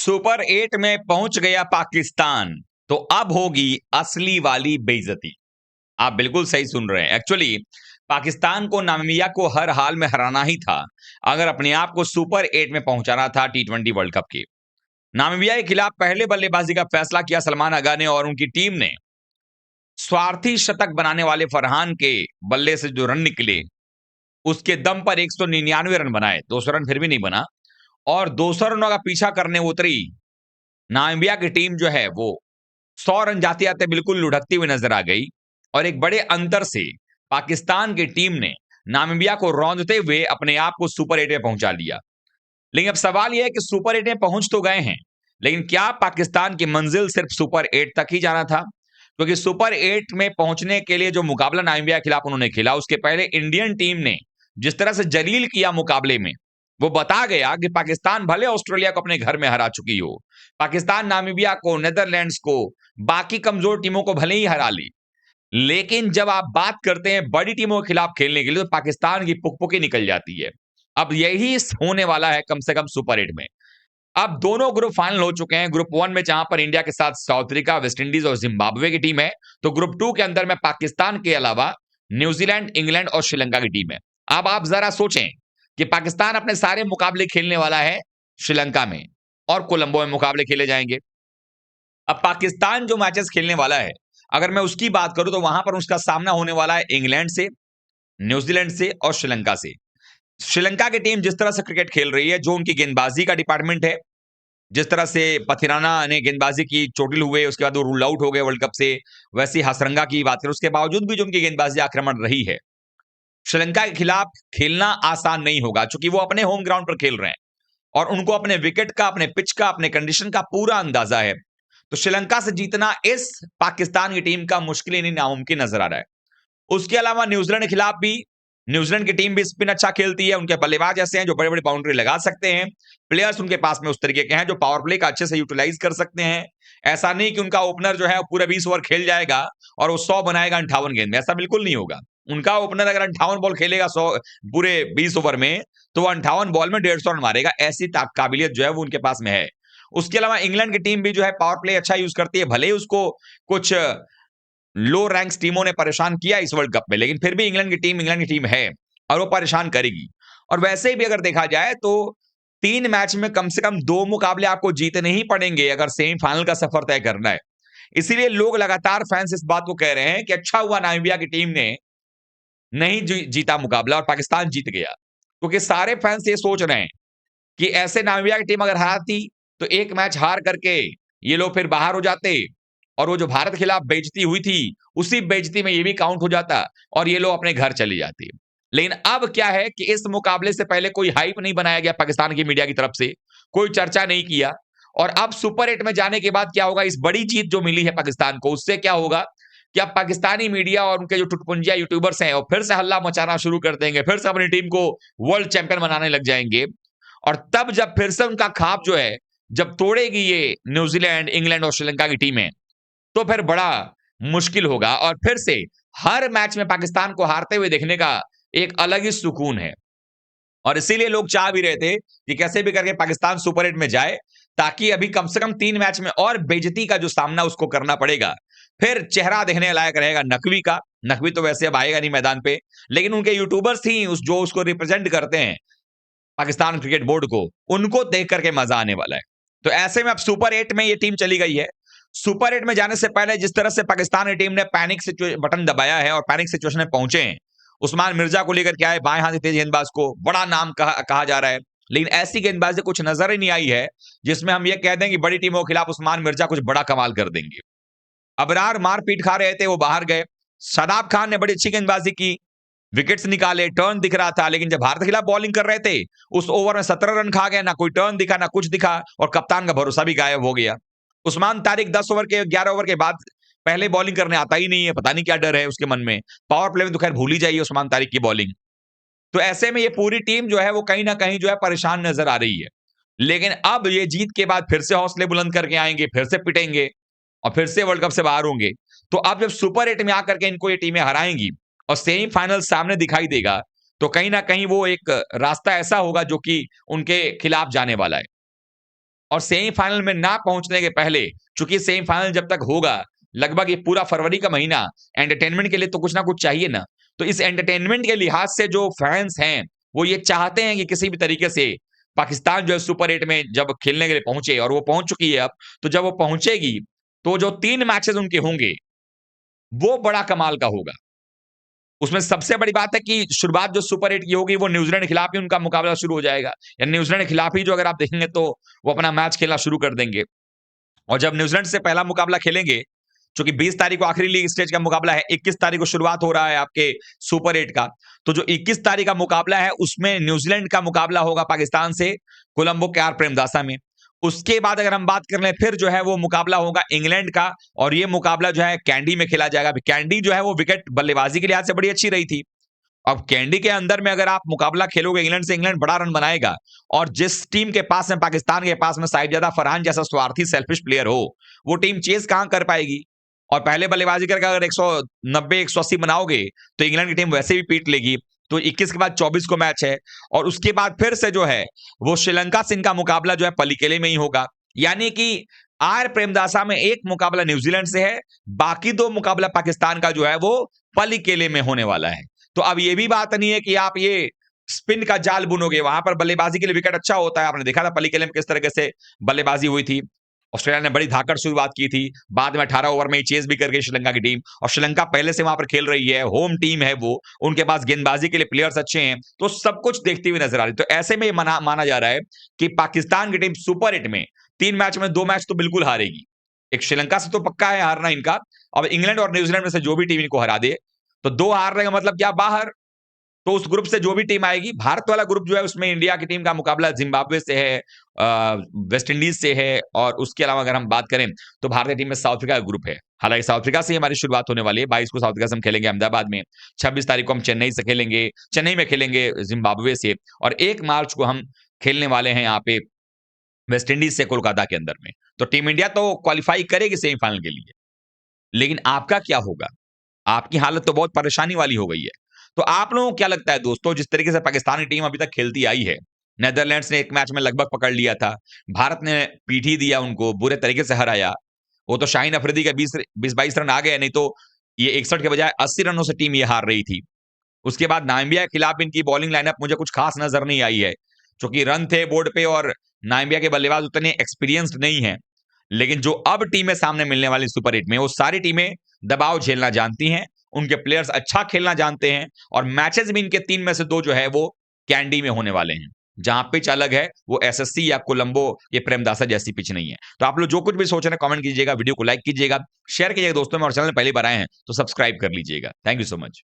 Super 8 में पहुंच गया पाकिस्तान। तो अब होगी असली वाली बेइज्जती। आप बिल्कुल सही सुन रहे हैं। एक्चुअली पाकिस्तान को नामीबिया को हर हाल में हराना ही था, अगर अपने आप को सुपर 8 में पहुंचाना था टी20 वर्ल्ड कप के। नामीबिया के खिलाफ पहले बल्लेबाजी का फैसला किया सलमान अगा ने, और उनकी टीम ने स्वार्थी शतक बनाने वाले फरहान के बल्ले से जो रन निकले, उसके दम पर 199 रन बनाए। 200 रन फिर भी नहीं बना, और 200 रनों का पीछा करने उतरी नामीबिया की टीम जो है वो 100 रन जाते जाते बिल्कुल लुढ़कती हुई नजर आ गई, और एक बड़े अंतर से पाकिस्तान की टीम ने नामीबिया को रौंदते हुए अपने आप को सुपर 8 में पहुंचा लिया। लेकिन अब सवाल यह है कि सुपर 8 में पहुंच तो गए हैं, लेकिन क्या पाकिस्तान की मंजिल सिर्फ सुपर 8 तक ही जाना था? क्योंकि सुपर 8 में पहुंचने के लिए जो मुकाबला नामीबिया के खिलाफ उन्होंने खेला, उसके पहले इंडियन टीम ने जिस तरह से जलील किया मुकाबले में, वो बता गया कि पाकिस्तान भले ऑस्ट्रेलिया को अपने घर में हरा चुकी हो, पाकिस्तान नामीबिया को, नेदरलैंड्स को, बाकी कमजोर टीमों को भले ही हरा ली, लेकिन जब आप बात करते हैं बड़ी टीमों के खिलाफ खेलने के लिए, तो पाकिस्तान की पुकपुकी निकल जाती है। अब यही होने वाला है कम से कम सुपर 8 में। अब दोनों ग्रुप फाइनल हो चुके हैं। ग्रुप 1 में जहां पर इंडिया के साथ साउथ अफ्रीका, वेस्ट इंडीज और जिम्बाब्वे की टीम है, तो ग्रुप 2 के अंदर में पाकिस्तान के अलावा न्यूजीलैंड, इंग्लैंड और श्रीलंका की टीम है। अब आप जरा सोचें कि पाकिस्तान अपने सारे मुकाबले खेलने वाला है श्रीलंका में, और कोलंबो में मुकाबले खेले जाएंगे। अब पाकिस्तान जो मैचेस खेलने वाला है, अगर मैं उसकी बात करूं, तो वहां पर उसका सामना होने वाला है इंग्लैंड से, न्यूजीलैंड से और श्रीलंका से। श्रीलंका की टीम जिस तरह से क्रिकेट खेल रही है, जो उनकी गेंदबाजी का डिपार्टमेंट है, जिस तरह से पथिराना ने गेंदबाजी की, चोटिल हुए, उसके बाद वो रूल आउट हो गए वर्ल्ड कप से, वैसी हसरंगा की बात करें, उसके बावजूद भी जो उनकी गेंदबाजी आक्रमण रही है, श्रीलंका के खिलाफ खेलना आसान नहीं होगा, क्योंकि वो अपने होम ग्राउंड पर खेल रहे हैं और उनको अपने विकेट का, अपने पिच का, अपने कंडीशन का पूरा अंदाजा है। तो श्रीलंका से जीतना इस पाकिस्तान की टीम का मुश्किल ही नहीं, नामुमकिन नजर आ रहा है। उसके अलावा न्यूजीलैंड के खिलाफ भी, न्यूजीलैंड की टीम भी स्पिन अच्छा खेलती है, उनके बल्लेबाज ऐसे हैं जो बड़े बड़े बाउंड्री लगा सकते हैं। प्लेयर्स उनके पास में उस तरीके के हैं जो पावर प्ले का अच्छे से यूटिलाइज कर सकते हैं। ऐसा नहीं कि उनका ओपनर जो है पूरे 20 ओवर खेल जाएगा और वो 100 बनाएगा 58 गेंद में, ऐसा बिल्कुल नहीं होगा। उनका ओपनर अगर 58 बॉल खेलेगा 100 पूरे 20 ओवर में, तो वो 58 बॉल में 150 रन मारेगा। ऐसी काबिलियत जो है वो उनके पास में है। उसके अलावा इंग्लैंड की टीम भी जो है पावर प्ले अच्छा यूज करती है, भले ही उसको कुछ लो रैंक्स टीमों ने परेशान किया इस वर्ल्ड कप में, लेकिन फिर भी इंग्लैंड की टीम है और वो परेशान करेगी। और वैसे भी अगर देखा जाए तो 3 मैच में कम से कम 2 मुकाबले आपको जीतने ही पड़ेंगे अगर सेमीफाइनल का सफर तय करना है। इसीलिए लोग लगातार, फैंस इस बात को कह रहे हैं कि अच्छा हुआ नामीबिया की टीम ने नहीं जीता मुकाबला और पाकिस्तान जीत गया, क्योंकि सारे फैंस ये सोच रहे हैं कि ऐसे नामीबिया की टीम अगर हारती, तो एक मैच हार करके ये लोग फिर बाहर हो जाते, और वो जो भारत के खिलाफ बेइज्जती हुई थी, उसी बेइज्जती में ये भी काउंट हो जाता और ये लोग अपने घर चले जाते। लेकिन अब क्या है कि इस मुकाबले से पहले कोई हाइप नहीं बनाया गया पाकिस्तान की मीडिया की तरफ से, कोई चर्चा नहीं किया। और अब सुपर 8 में जाने के बाद क्या होगा, इस बड़ी जीत जो मिली है पाकिस्तान को, उससे क्या होगा कि अब पाकिस्तानी मीडिया और उनके जो टुटपुंजिया यूट्यूबर्स हैं, वो फिर से हल्ला मचाना शुरू कर देंगे, फिर से अपनी टीम को वर्ल्ड चैंपियन बनाने लग जाएंगे। और तब जब फिर से उनका खाप जो है, जब तोड़ेगी ये न्यूजीलैंड, इंग्लैंड और श्रीलंका की टीमें, तो फिर बड़ा मुश्किल होगा, और फिर से हर मैच में पाकिस्तान को हारते हुए देखने का एक अलग ही सुकून है। और इसीलिए लोग चाह भी रहे थे कि कैसे भी करके पाकिस्तान सुपर 8 में जाए, ताकि अभी कम से कम 3 मैच में और बेइज्जती का जो सामना उसको करना पड़ेगा, फिर चेहरा देखने लायक रहेगा नकवी का। नकवी तो वैसे अब आएगा नहीं मैदान पे, लेकिन उनके यूट्यूबर्स ही जो उसको रिप्रेजेंट करते हैं, पाकिस्तान क्रिकेट बोर्ड को, उनको देख करके मजा आने वाला है। तो ऐसे में अब सुपर 8 में ये टीम चली गई है। सुपर 8 में जाने से पहले जिस तरह से पाकिस्तान की टीम ने पैनिक बटन दबाया है और पैनिक सिचुएशन में पहुंचे हैं, उस्मान मिर्जा को लेकर क्या है, बाएं हाथ तेज गेंदबाज को बड़ा नाम कहा जा रहा है, लेकिन ऐसी गेंदबाजी कुछ नजर ही नहीं आई है जिसमें हम ये कह दें कि बड़ी टीमों के खिलाफ उस्मान मिर्जा कुछ बड़ा कमाल कर देंगे। अबरार मारपीट खा रहे थे, वो बाहर गए। शादाब खान ने बड़ी अच्छी गेंदबाजी की, विकेट्स निकाले, टर्न दिख रहा था, लेकिन जब भारत के खिलाफ बॉलिंग कर रहे थे, उस ओवर में 17 रन खा गए, ना कोई टर्न दिखा, ना कुछ दिखा, और कप्तान का भरोसा भी गायब हो गया। उस्मान तारिक 10 ओवर के 11 ओवर के बाद पहले बॉलिंग करने आता ही नहीं है, पता नहीं क्या डर है उसके मन में। पावर प्ले में तो खैर भूल ही जाइए उस्मान तारिक की बॉलिंग। तो ऐसे में ये पूरी टीम जो है वो कहीं ना कहीं जो है परेशान नजर आ रही है। लेकिन अब ये जीत के बाद फिर से हौसले बुलंद करके आएंगे, फिर से पिटेंगे और फिर से वर्ल्ड कप से बाहर होंगे। तो अब जब सुपर 8 में आकर के इनको ये टीमें हराएंगी और सेमीफाइनल सामने दिखाई देगा, तो कहीं ना कहीं वो एक रास्ता ऐसा होगा जो कि उनके खिलाफ जाने वाला है। और सेमीफाइनल में ना पहुंचने के पहले, चूंकि सेमीफाइनल जब तक होगा, लगभग ये पूरा फरवरी का महीना एंटरटेनमेंट के लिए तो कुछ ना कुछ चाहिए ना। तो इस एंटरटेनमेंट के लिहाज से जो फैंस हैं, वो ये चाहते हैं कि किसी भी तरीके से पाकिस्तान जो है सुपर 8 में जब खेलने के लिए पहुंचे, और वो पहुंच चुकी है अब। तो जब वो पहुंचेगी, तो जो 3 मैचेस उनके होंगे, वो बड़ा कमाल का होगा। उसमें सबसे बड़ी बात है कि शुरुआत जो सुपर 8 की होगी, वो न्यूजीलैंड के खिलाफ ही उनका मुकाबला शुरू हो जाएगा। या न्यूजीलैंड के खिलाफ ही जो अगर आप देखेंगे, तो वो अपना मैच खेलना शुरू कर देंगे। और जब न्यूजीलैंड से पहला मुकाबला खेलेंगे, चूंकि 20 तारीख को आखिरी लीग स्टेज का मुकाबला है, 21 तारीख को शुरुआत हो रहा है आपके सुपर 8 का। तो जो 21 तारीख का मुकाबला है, उसमें न्यूजीलैंड का मुकाबला होगा पाकिस्तान से कोलंबो के आर प्रेमदासा में। उसके बाद अगर हम बात कर लें, फिर जो है वो मुकाबला होगा इंग्लैंड का, और ये मुकाबला जो है कैंडी में खेला जाएगा। कैंडी जो है वो विकेट बल्लेबाजी के लिहाज से बड़ी अच्छी रही थी। अब कैंडी के अंदर में अगर आप मुकाबला खेलोगे इंग्लैंड से, इंग्लैंड बड़ा रन बनाएगा। और जिस टीम के पास में, पाकिस्तान के पास में साहिबजादा फरहान जैसा स्वार्थी सेल्फिश प्लेयर हो, वो टीम चेस कहां कर पाएगी। और पहले बल्लेबाजी करके अगर 190 180 बनाओगे, तो इंग्लैंड की टीम वैसे भी पीट लेगी। तो 21 के बाद 24 को मैच है, और उसके बाद फिर से जो है वो श्रीलंका से इनका मुकाबला जो है पलीकेले में ही होगा। यानी कि आर प्रेमदासा में एक मुकाबला न्यूजीलैंड से है, बाकी 2 मुकाबला पाकिस्तान का जो है वो पलीकेले में होने वाला है। तो अब ये भी बात नहीं है कि आप ये स्पिन का जाल बुनोगे, वहां पर बल्लेबाजी के लिए विकेट अच्छा होता है। आपने देखा था पलीकेले में किस तरीके से बल्लेबाजी हुई थी। ऑस्ट्रेलिया ने बड़ी धाकड़ शुरुआत की थी, बाद में 18 ओवर में ही चेस भी कर गई श्रीलंका की टीम। और श्रीलंका पहले से वहां पर खेल रही है, होम टीम है वो, उनके पास गेंदबाजी के लिए प्लेयर्स अच्छे हैं, तो सब कुछ देखती हुई नजर आ रही। तो ऐसे में माना जा रहा है कि पाकिस्तान की टीम सुपर 8 में 3 मैच में 2 मैच तो बिल्कुल हारेगी। एक श्रीलंका से तो पक्का है हारना इनका। अब इंग्लैंड और न्यूजीलैंड में से जो भी टीम इनको हरा दे, तो 2 हारने का मतलब क्या, बाहर। तो उस ग्रुप से जो भी टीम आएगी, भारत वाला ग्रुप जो है उसमें इंडिया की टीम का मुकाबला जिम्बाब्वे से है, वेस्ट इंडीज से है, और उसके अलावा अगर हम बात करें, तो भारतीय टीम में साउथ अफ्रीका का ग्रुप है। हालांकि साउथ अफ्रीका से ही हमारी शुरुआत होने वाली है। 22 को साउथ अफ्रीका से हम खेलेंगे अहमदाबाद में, 26 तारीख को हम चेन्नई से खेलेंगे, चेन्नई में खेलेंगे जिम्बाब्वे से, और 1 मार्च को हम खेलने वाले हैं यहाँ पे वेस्ट इंडीज से कोलकाता के अंदर में। तो टीम इंडिया तो क्वालिफाई करेगी सेमीफाइनल के लिए। लेकिन आपका क्या होगा? आपकी हालत तो बहुत परेशानी वाली हो गई है। तो आप लोगों को क्या लगता है दोस्तों, जिस तरीके से पाकिस्तानी टीम अभी तक खेलती आई है, नीदरलैंड्स ने 1 मैच में लगभग पकड़ लिया था, भारत ने पीठ ही दिया उनको, बुरे तरीके से हराया। वो तो शाहीन अफरीदी के 20-22 रन आ गए, नहीं तो ये 61 के बजाय 80 रनों से टीम ये हार रही थी। उसके बाद नामिबिया के खिलाफ इनकी बॉलिंग लाइनअप मुझे कुछ खास नजर नहीं आई है, क्योंकि रन थे बोर्ड पे, और नामिबिया के बल्लेबाज उतने एक्सपीरियंस्ड नहीं है। लेकिन जो अब टीमें सामने मिलने वाली सुपर 8 में, वो सारी टीमें दबाव झेलना जानती हैं, उनके प्लेयर्स अच्छा खेलना जानते हैं, और मैचेस भी इनके 3 में से 2 जो है वो कैंडी में होने वाले हैं। जहां पिच अलग है, वो एसएससी या कोलंबो ये प्रेमदासा जैसी पिच नहीं है। तो आप लोग जो कुछ भी सोच रहे हैं कमेंट कीजिएगा, वीडियो को लाइक कीजिएगा, शेयर कीजिएगा दोस्तों में, और चैनल पहली बार आए हैं तो सब्सक्राइब कर लीजिएगा। Thank you so much.